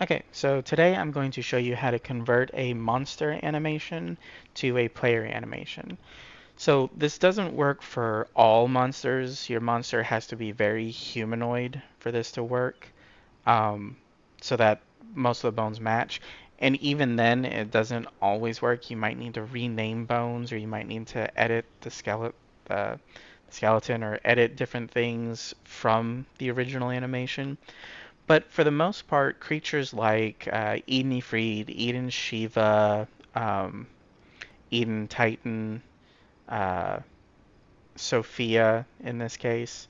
Okay, so today I'm going to show you how to convert a monster animation to a player animation. So this doesn't work for all monsters. Your monster has to be very humanoid for this to work, um, so that most of the bones match. And even then, it doesn't always work. You might need to rename bones, or you might need to edit the skeleton, or edit different things from the original animation. But for the most part, creatures like Eden Ifrit, Eden Shiva, um, Eden Titan, uh, Sophia in this case,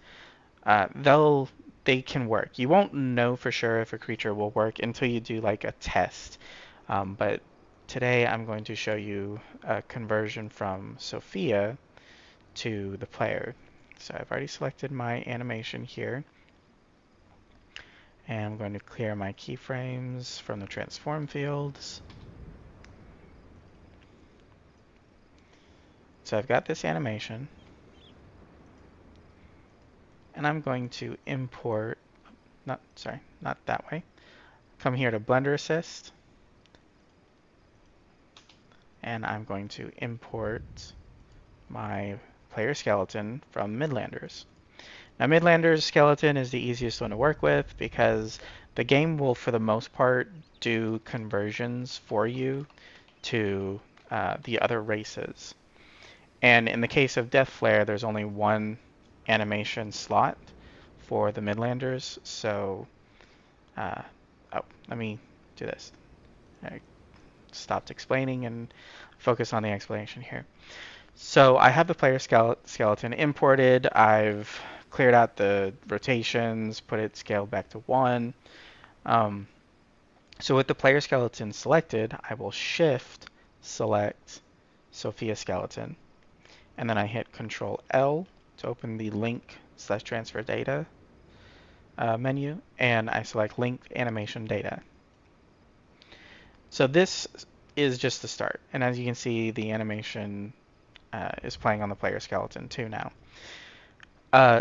they can work. You won't know for sure if a creature will work until you do like a test. But today I'm going to show you a conversion from Sophia to the player. So I've already selected my animation here. And I'm going to clear my keyframes from the transform fields. So I've got this animation, and I'm going to import, not that way. Come here to Blender Assist, and I'm going to import my player skeleton from Midlanders. Now Midlanders skeleton is the easiest one to work with because the game will, for the most part, do conversions for you to the other races. And in the case of Deathflare, there's only one animation slot for the Midlanders. So, uh, oh, let me do this. I stopped explaining and focus on the explanation here. So I have the player skeleton imported. I've cleared out the rotations, put it scaled back to 1. Um, so with the player skeleton selected, I will shift select Sophia skeleton. And then I hit Control L to open the link/transfer data menu, and I select link animation data. So this is just the start, and as you can see, the animation is playing on the player skeleton too now.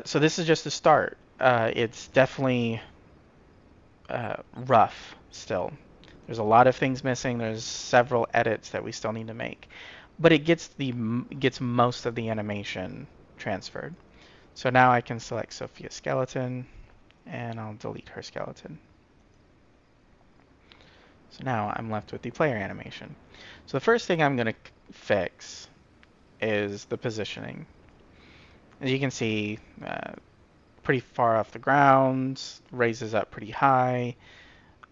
So this is just the start. It's definitely rough still. There's a lot of things missing. There's several edits that we still need to make, but it gets most of the animation transferred. So now I can select Sophia's skeleton, and I'll delete her skeleton. So now I'm left with the player animation. So the first thing I'm going to fix is the positioning. As you can see, pretty far off the ground, raises up pretty high,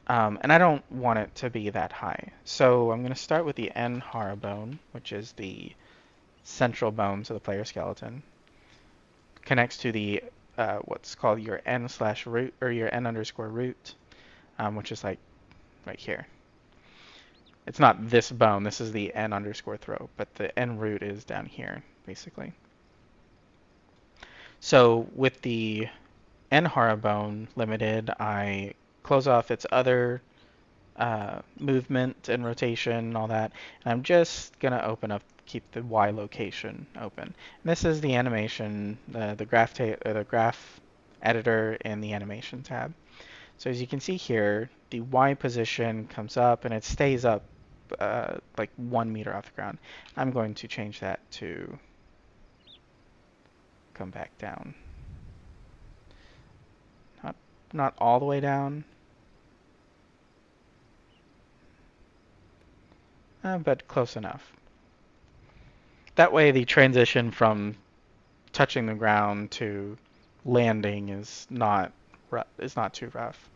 and I don't want it to be that high. So I'm going to start with the N hara bone, which is the central bone to the player skeleton. Connects to the what's called your N/root or your N_root, which is like right here. It's not this bone, this is the N_throat, but the N root is down here, basically. So with the N hara bone limited, I close off its other movement and rotation and all that, and I'm just gonna keep the Y location open. And this is the animation, the graph editor in the animation tab. So as you can see here, the Y position comes up and it stays up like 1 meter off the ground. I'm going to change that to come back down. Not all the way down, but close enough. That way the transition from touching the ground to landing is not too rough.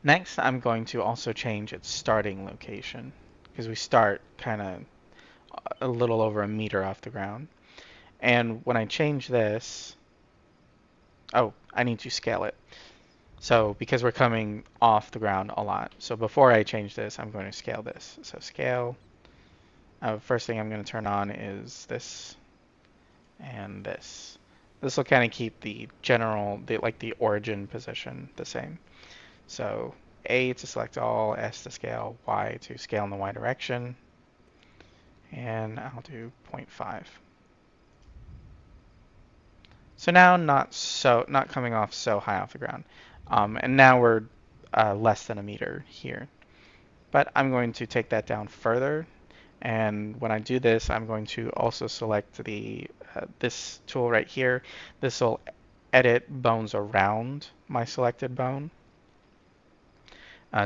Next, I'm going to also change its starting location because we start kind of a little over 1 meter off the ground. And when I change this, oh, I need to scale it. So because we're coming off the ground a lot. So before I change this, I'm going to scale this. So scale. First thing I'm going to turn on is this and this. This will kind of keep the the origin position the same. So A to select all, S to scale, Y to scale in the Y direction, and I'll do 0.5. So now not coming off so high off the ground. And now we're less than a meter here. But I'm going to take that down further. And when I do this, I'm going to also select this tool right here. This will edit bones around my selected bone,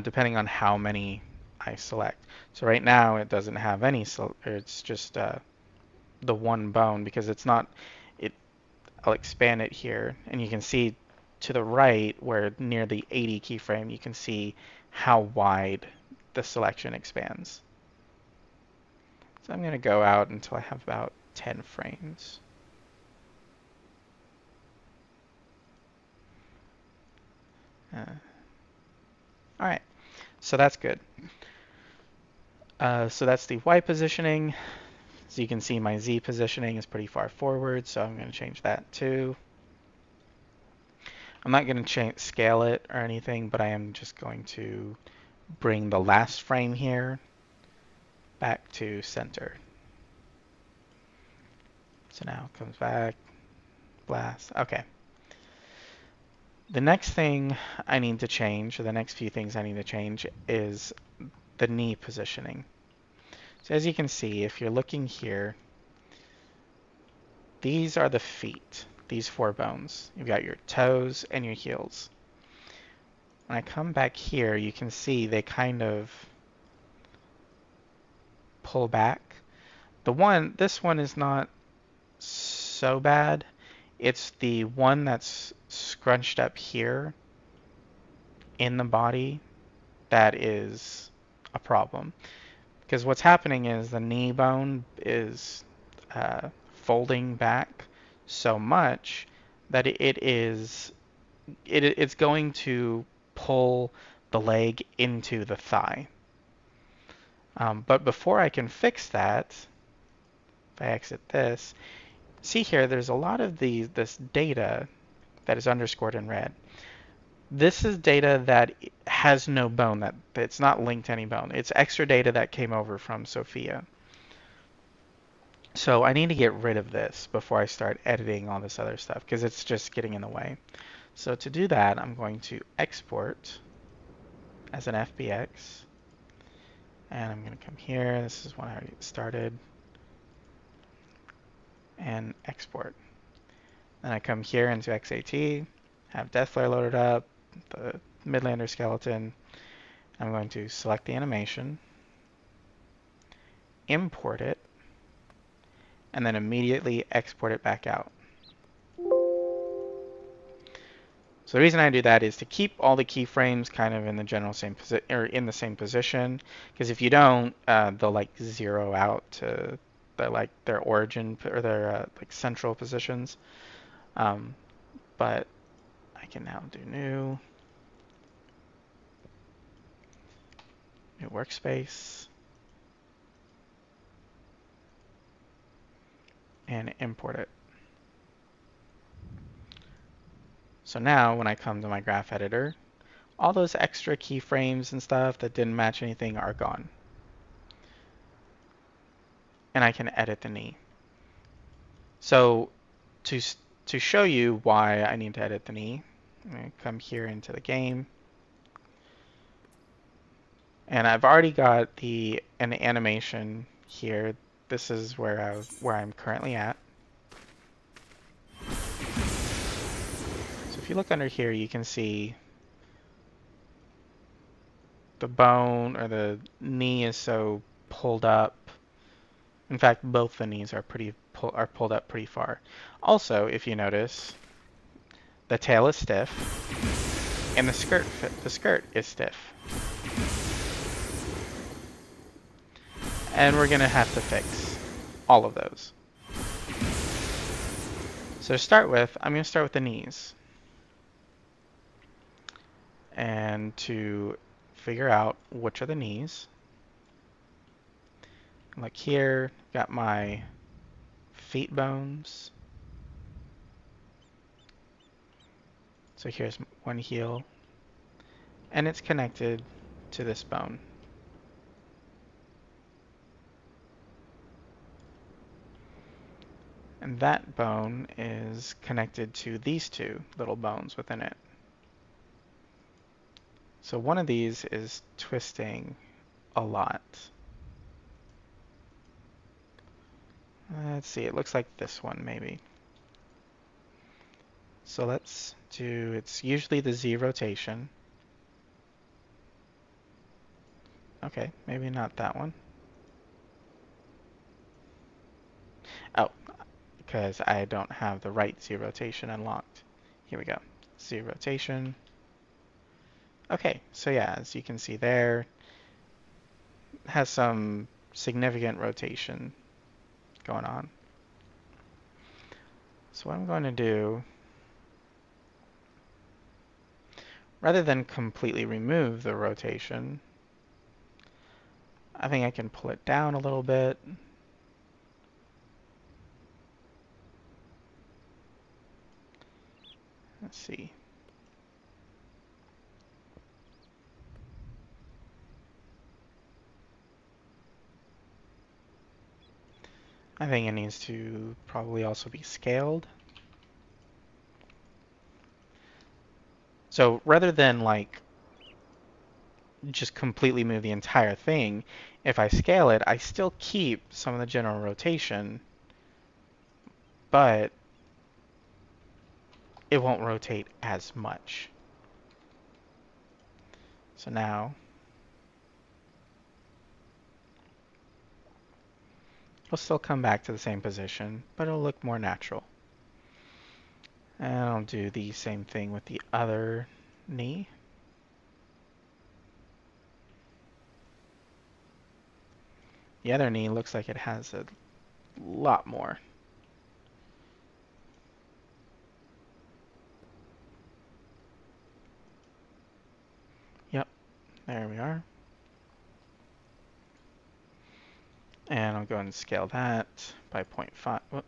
depending on how many I select. So right now it doesn't have any, it's just the one bone because it's not, I'll expand it here and you can see to the right where near the 80 keyframe, you can see how wide the selection expands. So I'm going to go out until I have about 10 frames. All right, so that's good. So that's the Y positioning. So you can see my Z positioning is pretty far forward, so I'm going to change that too. I'm not going to scale it or anything, but I am just going to bring the last frame here back to center. So now it comes back, blast. Okay. The next thing I need to change, or the next few things I need to change, is the knee positioning. So as you can see, if you're looking here, these are the feet, these 4 bones. You've got your toes and your heels. When I come back here, you can see they kind of pull back. This one is not so bad. It's the one that's scrunched up here in the body that is a problem. Because what's happening is the knee bone is folding back so much that it's going to pull the leg into the thigh. But before I can fix that, if I exit this, see here, there's a lot of this data that is underscored in red. This is data that has no bone, that it's not linked to any bone. It's extra data that came over from Sophia. So I need to get rid of this before I start editing all this other stuff because it's just getting in the way. So to do that, I'm going to export as an FBX. And I'm going to come here. This is when I started. And export. Then I come here into XAT, have Deathflare loaded up, the Midlander skeleton. I'm going to select the animation, import it, and then immediately export it back out. So the reason I do that is to keep all the keyframes kind of in the general same position, or in the same position, because if you don't, they'll like zero out to their origin or their like central positions. But I can now do new workspace, and import it. So now when I come to my graph editor, all those extra keyframes and stuff that didn't match anything are gone. And I can edit the knee. So to show you why I need to edit the knee, I'm going to come here into the game. And I've already got an animation here. This is where I'm currently at. So if you look under here, you can see the bone or the knee is so pulled up. In fact, both the knees are pulled up pretty far. Also, if you notice, the tail is stiff, and the skirt is stiff. And we're gonna have to fix all of those. So to start with, I'm gonna start with the knees. And to figure out which are the knees, like here, got my feet bones. So here's one heel, and it's connected to this bone. And that bone is connected to these 2 little bones within it. So one of these is twisting a lot. Let's see, it looks like this one maybe. So let's do, it's usually the Z rotation. Okay, maybe not that one. Oh, because I don't have the right Z rotation unlocked. Here we go. Z rotation. Okay, so yeah, as you can see there, has some significant rotation going on. So what I'm going to do, rather than completely remove the rotation, I think I can pull it down a little bit. Let's see. I think it needs to probably also be scaled. So rather than like just completely move the entire thing, if I scale it, I still keep some of the general rotation, but it won't rotate as much. So now it'll still come back to the same position, but it'll look more natural. And I'll do the same thing with the other knee. The other knee looks like it has a lot more. Yep, there we are. And I'll go and scale that by 0.5. Whoop.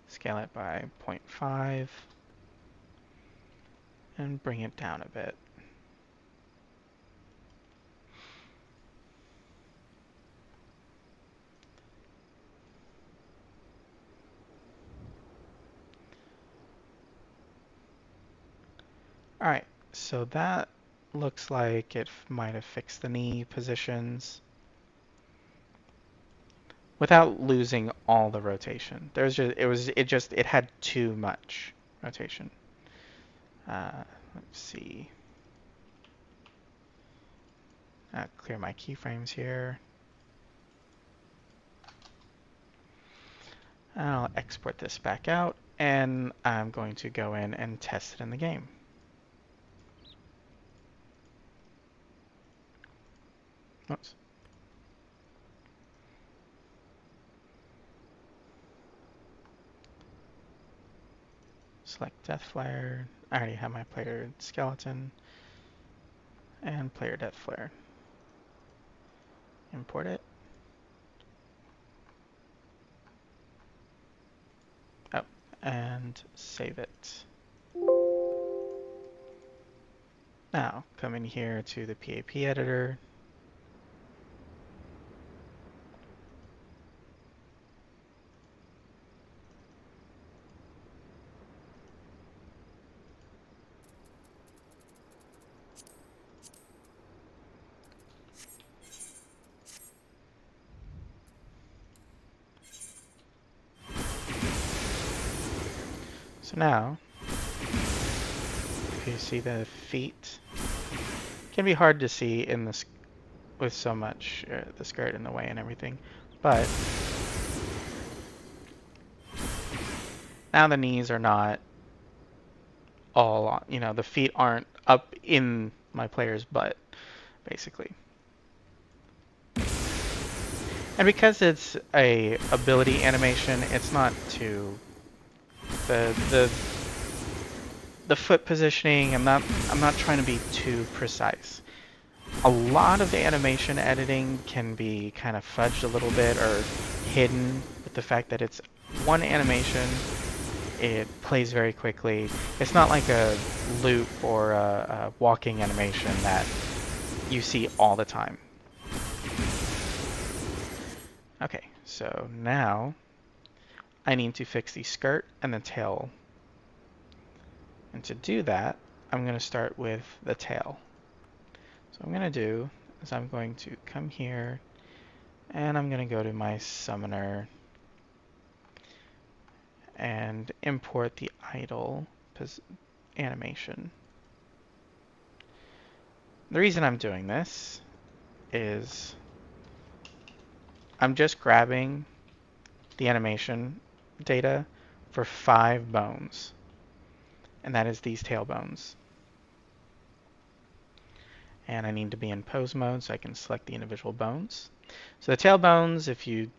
Scale it by 0.5 and bring it down a bit. Alright, so that looks like it might have fixed the knee positions without losing all the rotation. It had too much rotation. Let's see. Clear my keyframes here. I'll export this back out, and I'm going to go in and test it in the game. Oops. Select Deathflare. I already have my player skeleton and player Deathflare. Import it. Oh, and save it. Now, come in here to the PAP editor. So now, if you see the feet, it can be hard to see in this with so much the skirt in the way and everything, but now the knees are not all on, the feet aren't up in my player's butt, basically. And because it's a ability animation, it's not too the foot positioning. I'm not trying to be too precise. A lot of the animation editing can be kind of fudged a little bit or hidden with the fact that it's one animation. It plays very quickly. It's not like a loop or a walking animation that you see all the time. Okay, so now I need to fix the skirt and the tail. And to do that, I'm going to start with the tail. So what I'm going to do is I'm going to come here and I'm going to go to my summoner and import the idle animation. The reason I'm doing this is I'm just grabbing the animation data for 5 bones, and that is these tail bones. And I need to be in pose mode so I can select the individual bones. So the tail bones, if you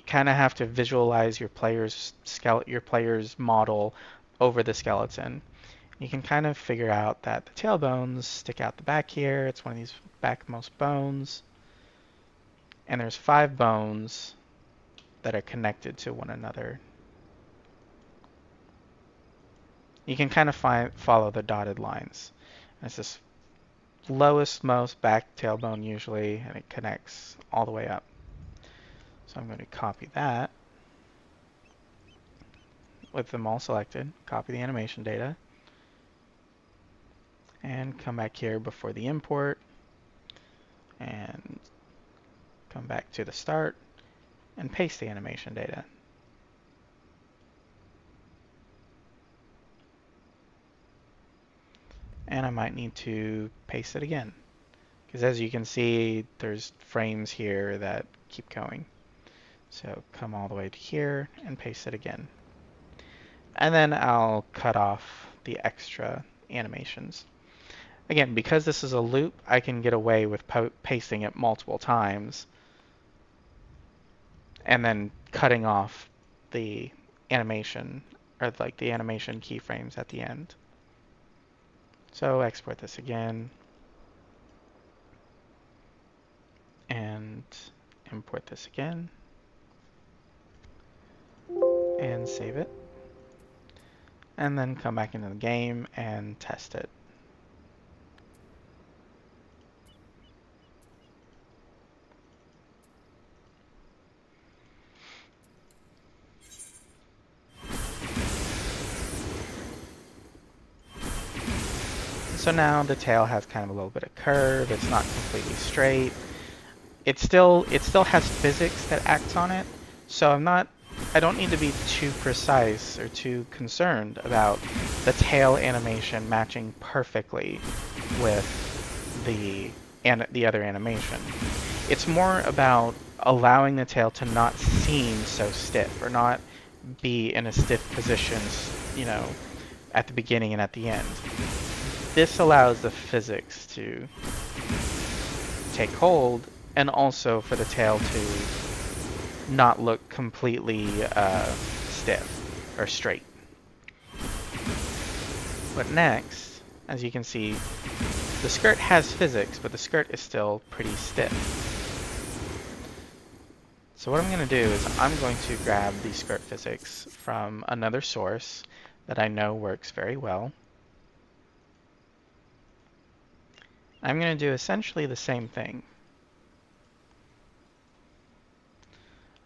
kind of have to visualize your player's model over the skeleton. You can kind of figure out that the tail bones stick out the back here. It's one of these backmost bones. And there's 5 bones that are connected to one another. You can kind of follow the dotted lines. And it's this lowest most back tailbone usually, and it connects all the way up. So I'm going to copy that with them all selected, copy the animation data, and come back here before the import, and come back to the start, and paste the animation data. And I might need to paste it again, because as you can see, there's frames here that keep going. So come all the way to here and paste it again. And then I'll cut off the extra animations. Again, because this is a loop, I can get away with pasting it multiple times and then cutting off the animation, or like the animation keyframes at the end. So export this again and import this again and save it. And then come back into the game and test it. So now the tail has kind of a little bit of curve. It's not completely straight. It still has physics that acts on it. So I don't need to be too precise or too concerned about the tail animation matching perfectly with the other animation. It's more about allowing the tail to not seem so stiff or not be in a stiff position, you know, at the beginning and at the end. This allows the physics to take hold and also for the tail to not look completely stiff or straight. But next, as you can see, the skirt has physics, but the skirt is still pretty stiff. So what I'm going to do is I'm going to grab the skirt physics from another source that I know works very well. I'm going to do essentially the same thing.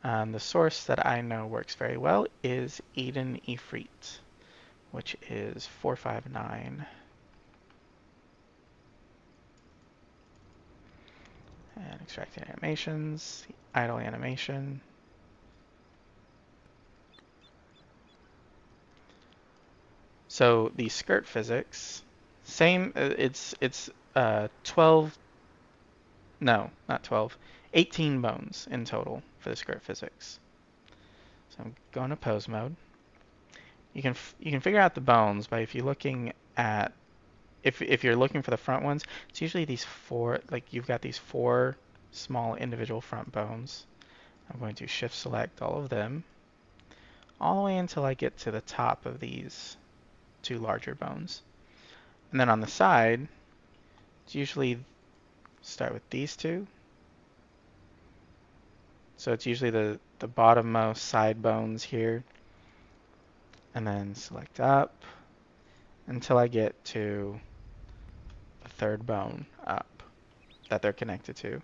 The source that I know works very well is Eden Ifrit, which is 459. And extracting animations, idle animation. So the skirt physics, same, it's 12, no, not 12, 18 bones in total for the skirt physics. So I'm going to pose mode. You can figure out the bones by if you're looking at, if you're looking for the front ones, it's usually these 4, like you've got these 4 small individual front bones. I'm going to shift select all of them all the way until I get to the top of these 2 larger bones. And then on the side, it's usually start with these 2. So it's usually the bottommost side bones here. And then select up until I get to the 3rd bone up that they're connected to.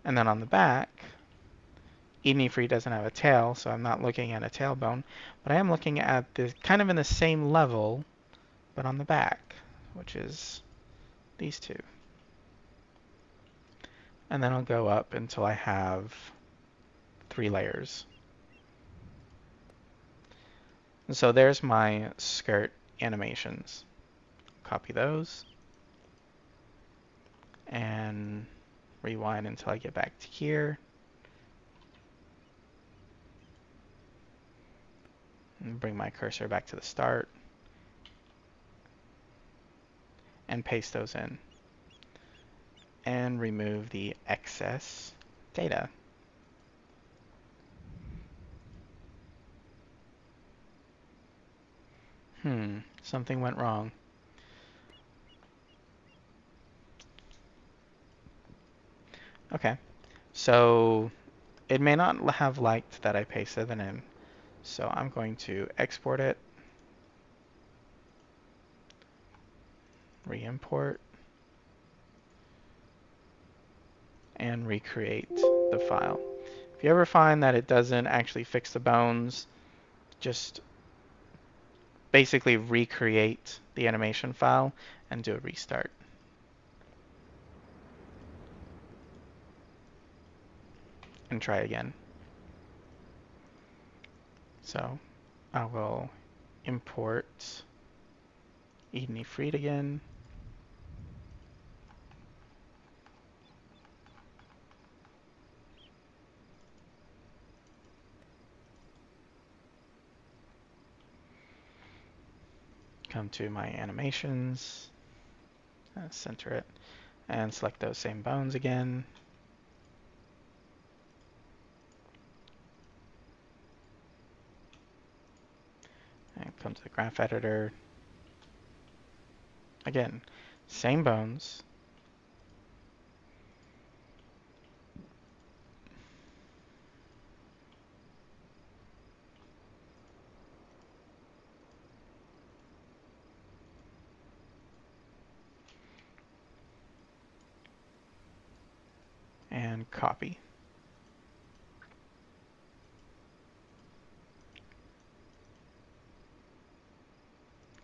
And then on the back, Eden Free doesn't have a tail, so I'm not looking at a tailbone, but I am looking at this kind of in the same level, but on the back. which is these two. And then I'll go up until I have 3 layers. And so there's my skirt animations. Copy those and rewind until I get back to here. And bring my cursor back to the start and paste those in. And remove the excess data. Something went wrong. Okay, so it may not have liked that I pasted it in. So I'm going to export it, re-import, and recreate the file. If you ever find that it doesn't actually fix the bones, just basically recreate the animation file and do a restart. And try again. So I will import Eden Ifrit again. Come to my animations, center it, and select those same bones again. And come to the graph editor. Again, same bones. And copy.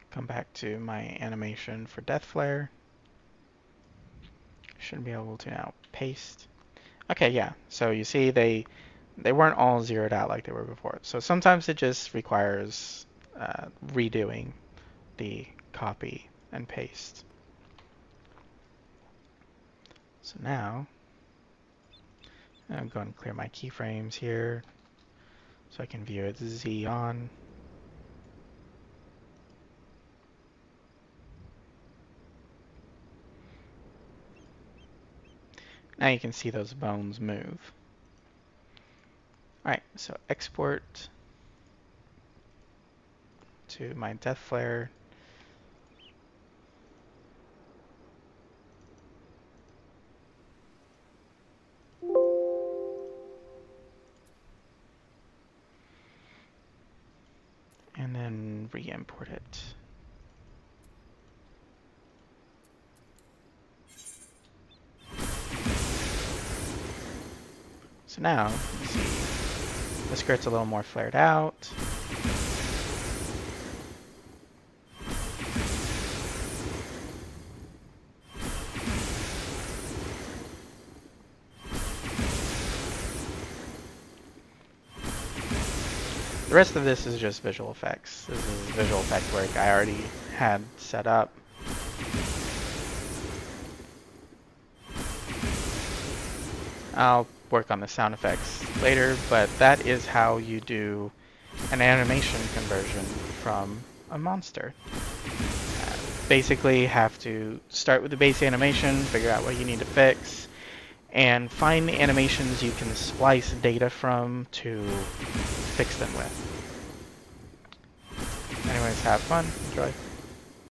Come back to my animation for Deathflare. Should be able to now paste. Okay, yeah. So you see they weren't all zeroed out like they were before. So sometimes it just requires redoing the copy and paste. So now I'm going to clear my keyframes here so I can view it Z on. Now you can see those bones move. Alright, so export to my Deathflare. And then re-import it. So now, you see, the skirt's a little more flared out. The rest of this is just visual effects. This is visual effect work I already had set up. I'll work on the sound effects later, but that is how you do an animation conversion from a monster. Basically have to start with the base animation, figure out what you need to fix, and find the animations you can splice data from to fix them with. Anyways, have fun. Enjoy.